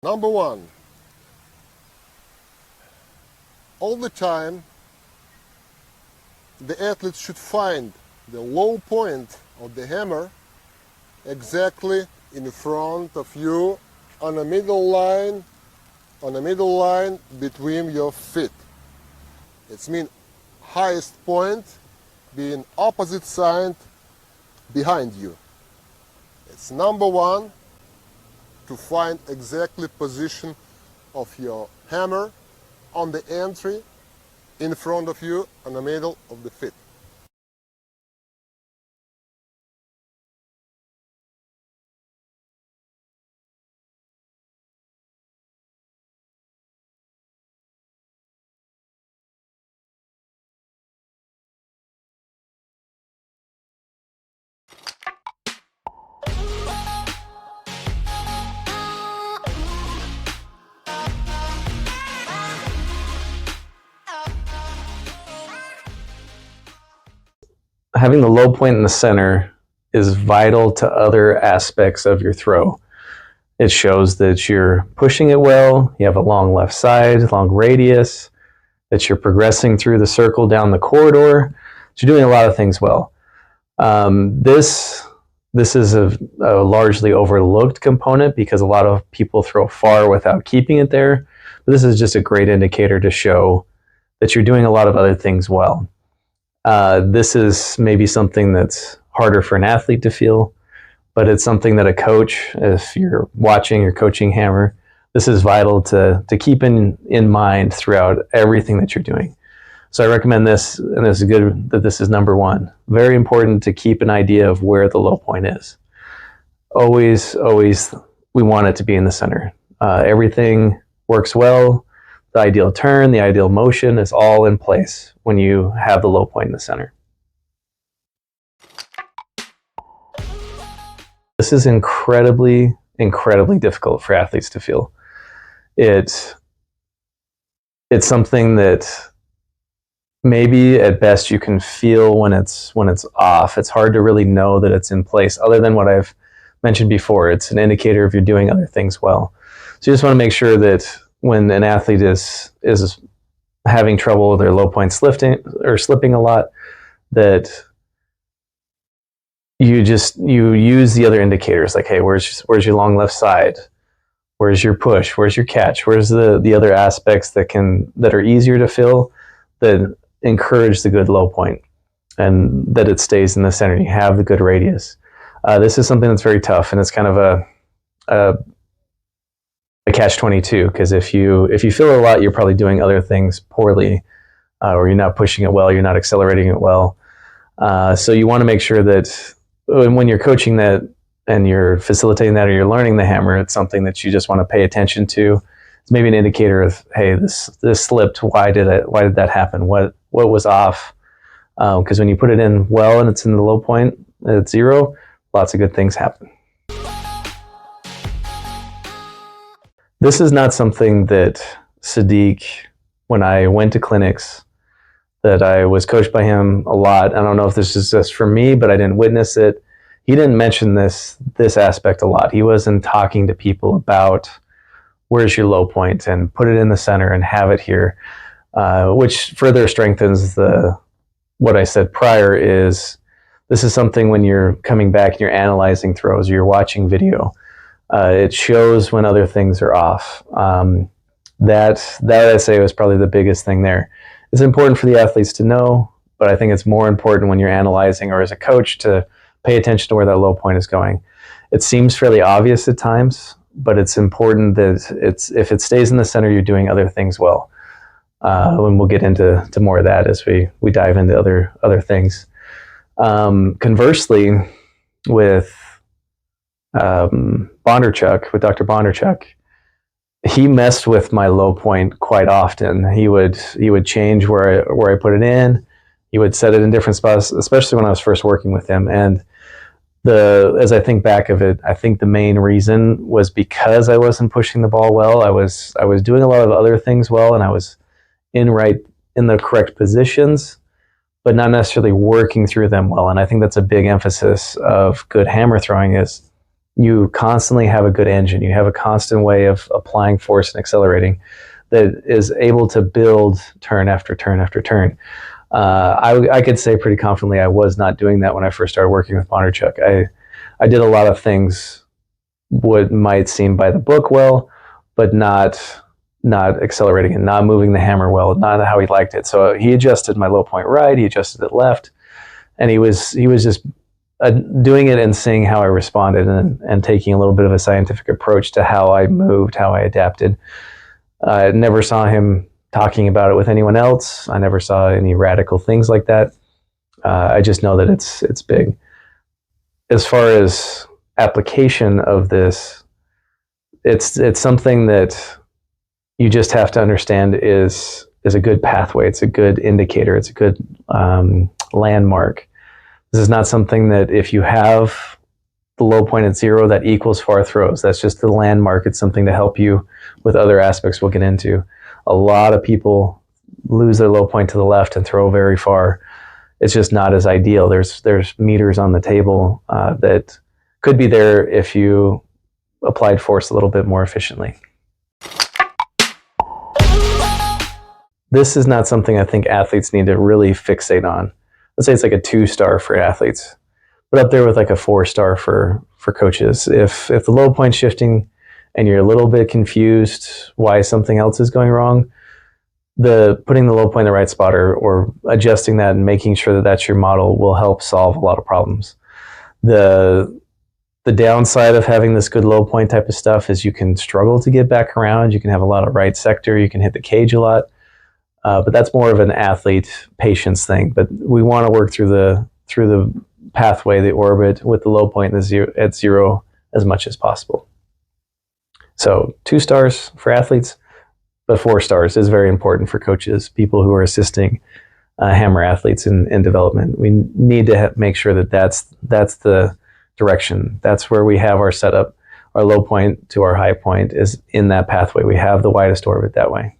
Number one, all the time the athlete should find the low point of the hammer exactly in front of you on a middle line between your feet. It means highest point being opposite side behind you. It's number one to find exactly position of your hammer on the entry in front of you on the middle of the feet. Having the low point in the center is vital to other aspects of your throw. It shows that you're pushing it well, you have a long left side, long radius, that you're progressing through the circle down the corridor, that you're doing a lot of things well. This is a largely overlooked component because a lot of people throw far without keeping it there. But this is just a great indicator to show that you're doing a lot of other things well. This is maybe something that's harder for an athlete to feel, but it's something that a coach, if you're watching or coaching hammer, this is vital to keep in mind throughout everything that you're doing. So I recommend this, and it's good that this is number one. Very important to keep an idea of where the low point is. Always, we want it to be in the center. Everything works well. The ideal turn, the ideal motion is all in place when you have the low point in the center. This is incredibly difficult for athletes to feel. It's something that maybe at best you can feel when it's off. It's hard to really know that it's in place, other than what I've mentioned before. It's an indicator if you're doing other things well. So you just want to make sure that when an athlete is having trouble with their low point slipping a lot, that you use the other indicators, like, hey, where's your long left side? Where's your push? Where's your catch? Where's the other aspects that are easier to fill, that encourage the good low point, and that it stays in the center. You have the good radius. This is something that's very tough, and it's kind of a catch-22, because if you feel a lot, you're probably doing other things poorly, or you're not pushing it well, you're not accelerating it well. So you want to make sure that when you're coaching that and you're facilitating that, or you're learning the hammer, it's something that you just want to pay attention to. It's maybe an indicator of, hey, this slipped. Why did that happen? What was off? Because when you put it in well and it's in the low point at zero, lots of good things happen. This is not something that Sedykh, when I went to clinics, that I was coached by him a lot. I don't know if this is just for me, but I didn't witness it. He didn't mention this aspect a lot. He wasn't talking to people about where's your low point and put it in the center and have it here, which further strengthens what I said prior. Is this is something when you're coming back and you're analyzing throws, or you're watching video, it shows when other things are off. That I say was probably the biggest thing there. It's important for the athletes to know, but I think it's more important when you're analyzing, or as a coach, to pay attention to where that low point is going. It seems fairly obvious at times, but it's important that if it stays in the center, you're doing other things well. And we'll get into more of that as we dive into other things. Conversely, with Bondarchuk, with Dr. Bondarchuk, he messed with my low point quite often. He would change where I put it in. He would set it in different spots, especially when I was first working with him. And as I think back of it, I think the main reason was because I wasn't pushing the ball well. I was doing a lot of other things well, and I was in the correct positions, but not necessarily working through them well. And I think that's a big emphasis of good hammer throwing, is you constantly have a good engine. You have a constant way of applying force and accelerating that is able to build turn after turn after turn. I could say pretty confidently I was not doing that when I first started working with Bondarchuk. I did a lot of things what might seem by the book well, but not accelerating and not moving the hammer well, not how he liked it. So he adjusted my low point right, he adjusted it left, and he was just doing it and seeing how I responded, and taking a little bit of a scientific approach to how I moved, how I adapted. I never saw him talking about it with anyone else. I never saw any radical things like that. I just know that it's big. As far as application of this, it's something that you just have to understand is a good pathway. It's a good indicator. It's a good landmark. This is not something that if you have the low point at 0, that equals far throws. That's just the landmark. It's something to help you with other aspects we'll get into. A lot of people lose their low point to the left and throw very far. It's just not as ideal. There's meters on the table that could be there if you applied force a little bit more efficiently. This is not something I think athletes need to really fixate on. Let's say it's like a 2-star for athletes, but up there with like a 4-star for coaches. If the low point's shifting and you're a little bit confused why something else is going wrong, putting the low point in the right spot or adjusting that and making sure that that's your model will help solve a lot of problems. The downside of having this good low point type of stuff is you can struggle to get back around. You can have a lot of right sector. You can hit the cage a lot. But that's more of an athlete patience thing. But we want to work through the pathway, the orbit, with the low point at 0 as much as possible. So 2 stars for athletes, but 4 stars is very important for coaches, people who are assisting hammer athletes in development. We need to make sure that that's the direction. That's where we have our setup. Our low point to our high point is in that pathway. We have the widest orbit that way.